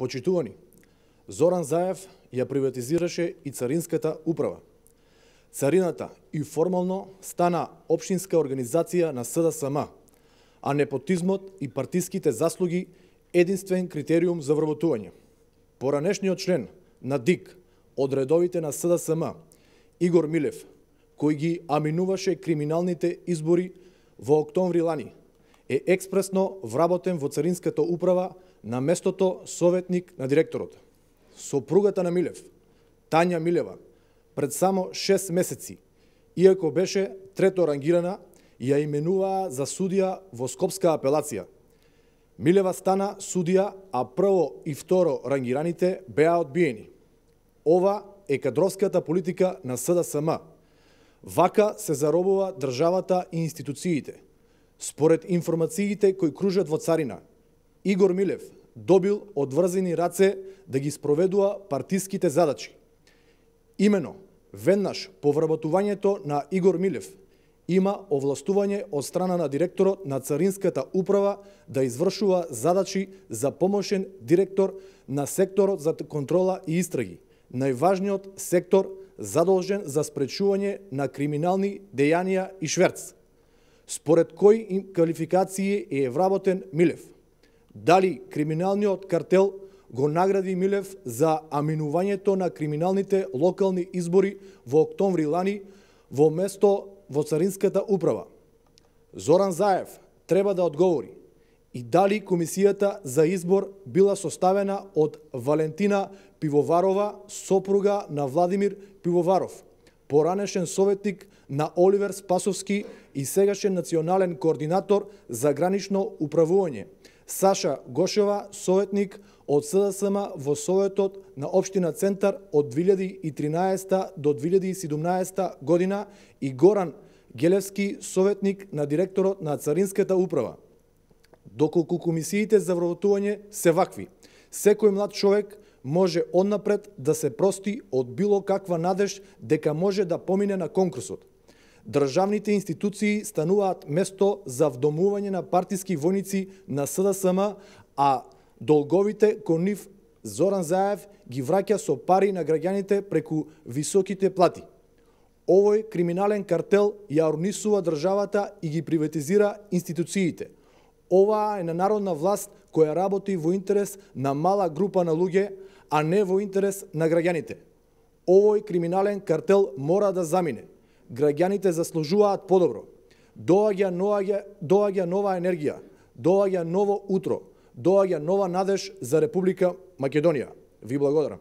Почитувани, Зоран Заев ја приватизираше и Царинската управа. Царината и формално стана општинска организација на СДСМ, а непотизмот и партиските заслуги единствен критериум за вработување. Поранешниот член на ДИК од редовите на СДСМ, Игор Милев, кој ги аминуваше криминалните избори во октомври лани, е експресно вработен во Царинската управа на местото советник на директорот. Сопругата на Милев, Тања Милева, пред само 6 месеци, иако беше трето рангирана, ја именуваа за судија во Скопска апелација. Милева стана судија, а прво и второ рангираните беа одбиени. Ова е кадровската политика на СДСМ. Вака се заробува државата и институциите. Според информациите кои кружат во Царина, Игор Милев добил одврзени раце да ги спроведува партиските задачи. Имено, веднаш по вработувањето на Игор Милев има овластување од страна на директорот на Царинската управа да извршува задачи за помошен директор на секторот за контрола и истраги, најважниот сектор задолжен за спречување на криминални дејанија и шверц. Според кои квалификации е вработен Милев? Дали криминалниот картел го награди Милев за аминувањето на криминалните локални избори во октомври лани во место во Царинската управа? Зоран Заев треба да одговори и дали комисијата за избор била составена од Валентина Пивоварова, сопруга на Владимир Пивоваров, поранешен советник на Оливер Спасовски и сегашен национален координатор за гранично управување, Саша Гошева, советник од СДСМ во Советот на Општина Центар од 2013 до 2017 година и Горан Гелевски, советник на директорот на Царинската управа. Доколку комисиите за вработување се вакви, секој млад човек може однапред да се прости од било каква надеж дека може да помине на конкурсот. Државните институции стануваат место за вдомување на партиски војници на СДСМ, а долговите кон нив Зоран Заев ги враќа со пари на граѓаните преку високите плати. Овој криминален картел ја орнисува државата и ги приватизира институциите. Ова е ненародна власт која работи во интерес на мала група на луѓе, а не во интерес на граѓаните. Овој криминален картел мора да замине. Граѓаните заслужуваат подобро. Доаѓа нова енергија, доаѓа ново утро, доаѓа нова надеж за Република Македонија. Ви благодарам.